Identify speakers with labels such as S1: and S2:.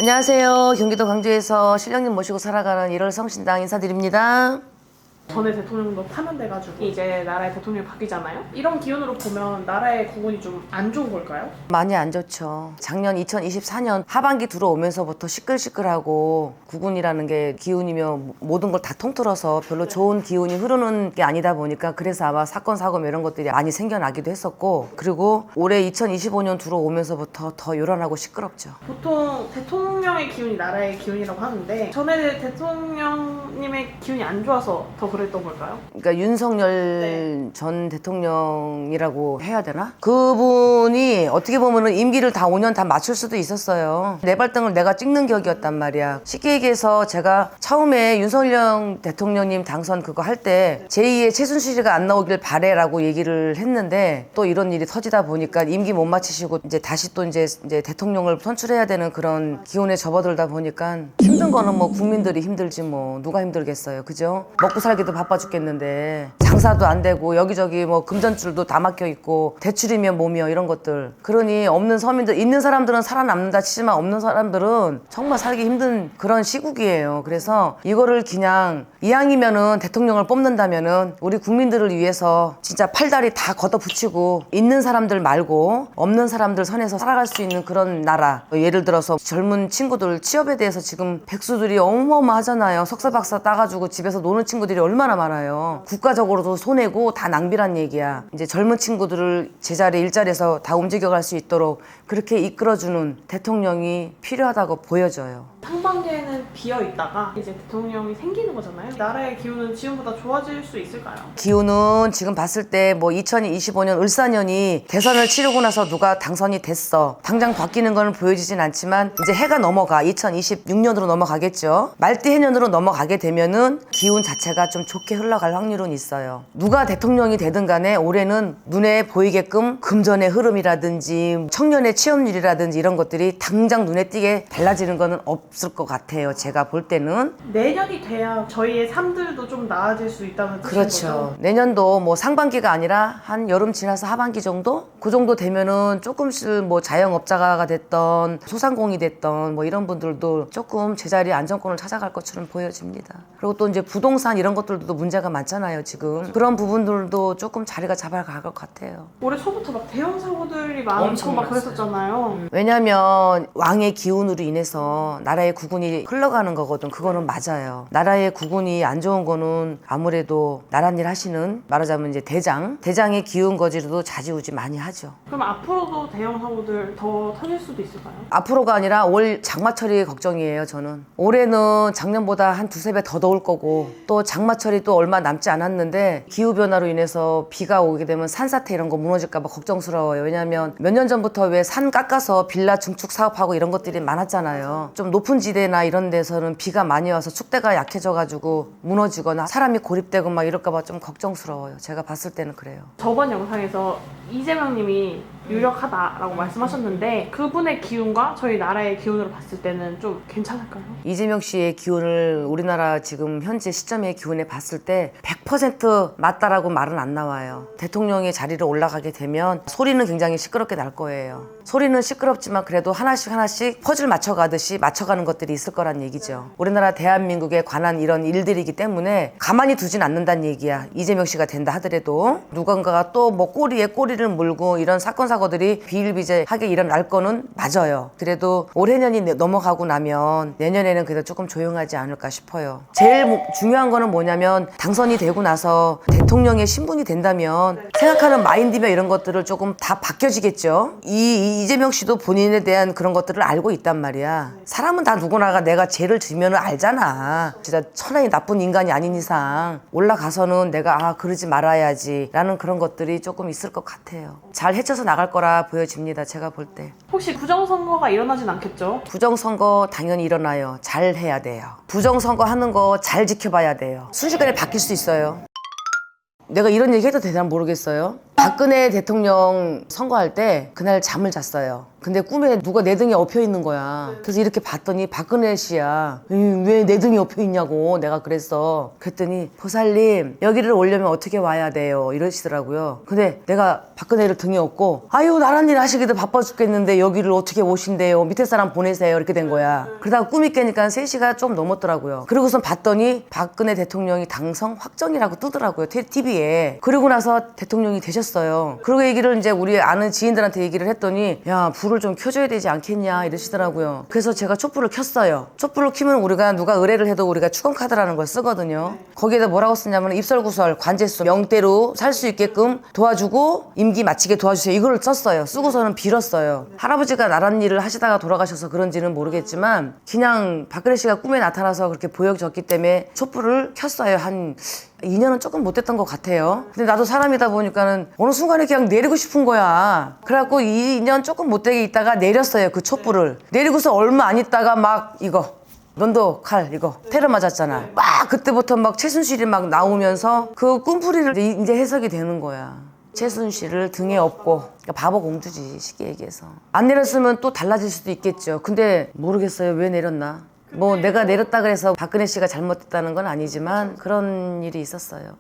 S1: 안녕하세요. 경기도 광주에서 신령님 모시고 살아가는 1월 성신당 인사드립니다.
S2: 전에 대통령도 파면돼가지고 이제 나라의 대통령이 바뀌잖아요. 이런 기운으로 보면 나라의 국운이 좀 안 좋은 걸까요?
S1: 많이 안 좋죠. 작년 2024년 하반기 들어오면서부터 시끌시끌하고 국운이라는 게 기운이며 모든 걸 다 통틀어서 별로 좋은 기운이 흐르는 게 아니다 보니까 그래서 아마 사건 사고 이런 것들이 많이 생겨나기도 했었고, 그리고 올해 2025년 들어오면서부터 더 요란하고 시끄럽죠.
S2: 보통 대통령의 기운이 나라의 기운이라고 하는데 전에 대통령님의 기운이 안 좋아서 더 그랬던 걸까요?
S1: 그러니까 윤석열 전 대통령이라고 해야 되나? 그분이 어떻게 보면은 임기를 다 5년 다 맞출 수도 있었어요. 내 발등을 내가 찍는 격이었단 말이야. 쉽게 얘기해서 제가 처음에 윤석열 대통령님 당선 그거 할 때 제2의 최순실이가 안 나오길 바래라고 얘기를 했는데 또 이런 일이 터지다 보니까 임기 못 마치시고 이제 다시 또 이제 대통령을 선출해야 되는 그런 기운에 접어들다 보니까 힘든 거는 뭐 국민들이 힘들지 뭐 누가 힘들겠어요. 그죠? 먹고 살기도 바빠 죽겠는데 장사도 안 되고 여기저기 뭐 금전줄도 다 막혀 있고 대출이며 뭐며 이런 것들. 그러니 없는 서민들, 있는 사람들은 살아남는다 치지만 없는 사람들은 정말 살기 힘든 그런 시국이에요. 그래서 이거를 그냥 이왕이면은 대통령을 뽑는다면은 우리 국민들을 위해서 진짜 팔다리 다 걷어붙이고 있는 사람들 말고 없는 사람들 선에서 살아갈 수 있는 그런 나라. 예를 들어서 젊은 친구들 취업에 대해서 지금 백수들이 어마어마하잖아요. 석사 박사 따가지고 집에서 노는 친구들이 얼마나 많아요. 국가적으로도 손해고 다 낭비란 얘기야. 이제 젊은 친구들을 제자리 일자리에서 다 움직여갈 수 있도록 그렇게 이끌어주는 대통령이 필요하다고 보여져요.
S2: 상반기에는 비어있다가 이제 대통령이 생기는 거잖아요. 나라의 기운은 지금보다 좋아질 수 있을까요?
S1: 기운은 지금 봤을 때 뭐 2025년 을사년이 대선을 치르고 나서 누가 당선이 됐어. 당장 바뀌는 건 보여지진 않지만 이제 해가 넘어가 2026년으로 넘어가겠죠. 말띠 해년으로 넘어가게 되면은 기운 자체가 좀 좋게 흘러갈 확률은 있어요. 누가 대통령이 되든 간에 올해는 눈에 보이게끔 금전의 흐름이라든지 청년의 취업률이라든지 이런 것들이 당장 눈에 띄게 달라지는 거는 없을 것 같아요. 제가 볼 때는.
S2: 내년이 돼야 저희의 삶들도 좀 나아질 수 있다는 뜻인
S1: 그렇죠.
S2: 거죠?
S1: 내년도 뭐 상반기가 아니라 한 여름 지나서 하반기 정도? 그 정도 되면은 조금씩 뭐 자영업자가 됐던 소상공인이 됐던 뭐 이런 분들도 조금 제자리 안정권을 찾아갈 것처럼 보여집니다. 그리고 또 이제 부동산 이런 것들도 문제가 많잖아요, 지금. 그런 부분들도 조금 자리가 잡아갈 것 같아요.
S2: 올해 초부터 막 대형 사고들이 많고
S1: 엄청
S2: 막 그랬었잖아요.
S1: 왜냐면 왕의 기운으로 인해서 나라의 국운이 흘러가는 거거든. 그거는 맞아요. 나라의 국운이 안 좋은 거는 아무래도 나랏일 하시는, 말하자면 이제 대장의 기운 거지로도 좌지우지 많이 하죠.
S2: 그럼 앞으로도 대형 사고들 더 터질 수도 있을까요?
S1: 앞으로가 아니라 올 장마철이 걱정이에요. 저는 올해는 작년보다 한 두세 배 더 더울 거고, 또 장마철이 또 얼마 남지 않았는데 기후변화로 인해서 비가 오게 되면 산사태 이런 거 무너질까 봐 걱정스러워요. 왜냐면 몇 년 전부터 왜 산 깎아서 빌라 중축 사업하고 이런 것들이 많았잖아요. 좀 높은 지대나 이런 데서는 비가 많이 와서 축대가 약해져가지고 무너지거나 사람이 고립되고 막 이럴까 봐 좀 걱정스러워요. 제가 봤을 때는 그래요.
S2: 저번 영상에서 이재명 님이 유력하다라고 말씀하셨는데 그분의 기운과 저희 나라의 기운으로 봤을 때는 좀 괜찮을까요?
S1: 이재명 씨의 기운을 우리나라 지금 현재 시점의 기운에 봤을 때 100% 맞다라고 말은 안 나와요. 대통령의 자리로 올라가게 되면 소리는 굉장히 시끄럽게 날 거예요. 소리는 시끄럽지만 그래도 하나씩 퍼즐 맞춰가듯이 맞춰가는 것들이 있을 거란 얘기죠. 우리나라 대한민국에 관한 이런 일들이기 때문에 가만히 두진 않는다는 얘기야. 이재명 씨가 된다 하더라도 누군가가 또 뭐 꼬리에 꼬리를 물고 이런 사건 사고들이 비일비재하게 일어날 거는 맞아요. 그래도 올해년이 넘어가고 나면 내년에는 그래도 조금 조용하지 않을까 싶어요. 제일 중요한 거는 뭐냐면 당선이 되고 나서 대통령의 신분이 된다면 생각하는 마인드며 이런 것들을 조금 다 바뀌어지겠죠. 이재명 씨도 본인에 대한 그런 것들을 알고 있단 말이야. 사람은 다 누구나가 내가 죄를 지면은 알잖아. 진짜 천하의 나쁜 인간이 아닌 이상 올라가서는 내가 그러지 말아야지 라는 그런 것들이 조금 있을 것 같아요. 잘 헤쳐서 나갈 거라 보여집니다. 제가 볼 때.
S2: 혹시 부정선거가 일어나진 않겠죠?
S1: 부정선거 당연히 일어나요. 잘 해야 돼요. 부정선거 하는 거 잘 지켜봐야 돼요. 순식간에 바뀔 수 있어요. 내가 이런 얘기 해도 되나 모르겠어요. 박근혜 대통령 선거할 때 그날 잠을 잤어요. 근데 꿈에 누가 내 등에 엎여 있는 거야. 그래서 이렇게 봤더니 박근혜 씨야. 왜 내 등에 엎여 있냐고 내가 그랬어. 그랬더니 보살님 여기를 오려면 어떻게 와야 돼요 이러시더라고요. 근데 내가 박근혜를 등에 업고 아유 나란 일 하시기도 바빠 죽겠는데 여기를 어떻게 오신대요. 밑에 사람 보내세요. 이렇게 된 거야. 그러다가 꿈이 깨니까 3시가 좀 넘었더라고요. 그러고선 봤더니 박근혜 대통령이 당선 확정이라고 뜨더라고요. TV에. 그러고 나서 대통령이 되셨어요. 그리고 얘기를 이제 우리 아는 지인들한테 얘기를 했더니 야 불을 좀 켜줘야 되지 않겠냐 이러시더라고요. 그래서 제가 촛불을 켰어요. 촛불을 켜면 우리가 누가 의뢰를 해도 우리가 추검카드라는 걸 쓰거든요. 거기에다 뭐라고 쓰냐면 입설구설 관제수 명대로 살 수 있게끔 도와주고 임기 마치게 도와주세요. 이거를 썼어요. 쓰고서는 빌었어요. 할아버지가 나란 일을 하시다가 돌아가셔서 그런지는 모르겠지만 그냥 박근혜 씨가 꿈에 나타나서 그렇게 보여졌기 때문에 촛불을 켰어요. 한 2년은 조금 못됐던 것 같아요. 근데 나도 사람이다 보니까는 어느 순간에 그냥 내리고 싶은 거야. 그래갖고 2년 조금 못되게 있다가 내렸어요. 그 촛불을. 내리고서 얼마 안 있다가 막 이거 면도 칼 이거 테러 맞았잖아. 막 그때부터 막 최순실이 막 나오면서 그 꿈풀이를 이제 해석이 되는 거야. 최순실을 등에 업고 그러니까 바보 공주지 쉽게 얘기해서. 안 내렸으면 또 달라질 수도 있겠죠. 근데 모르겠어요. 왜 내렸나. 뭐 내가 내렸다 그래서 박근혜 씨가 잘못했다는 건 아니지만 그런 일이 있었어요.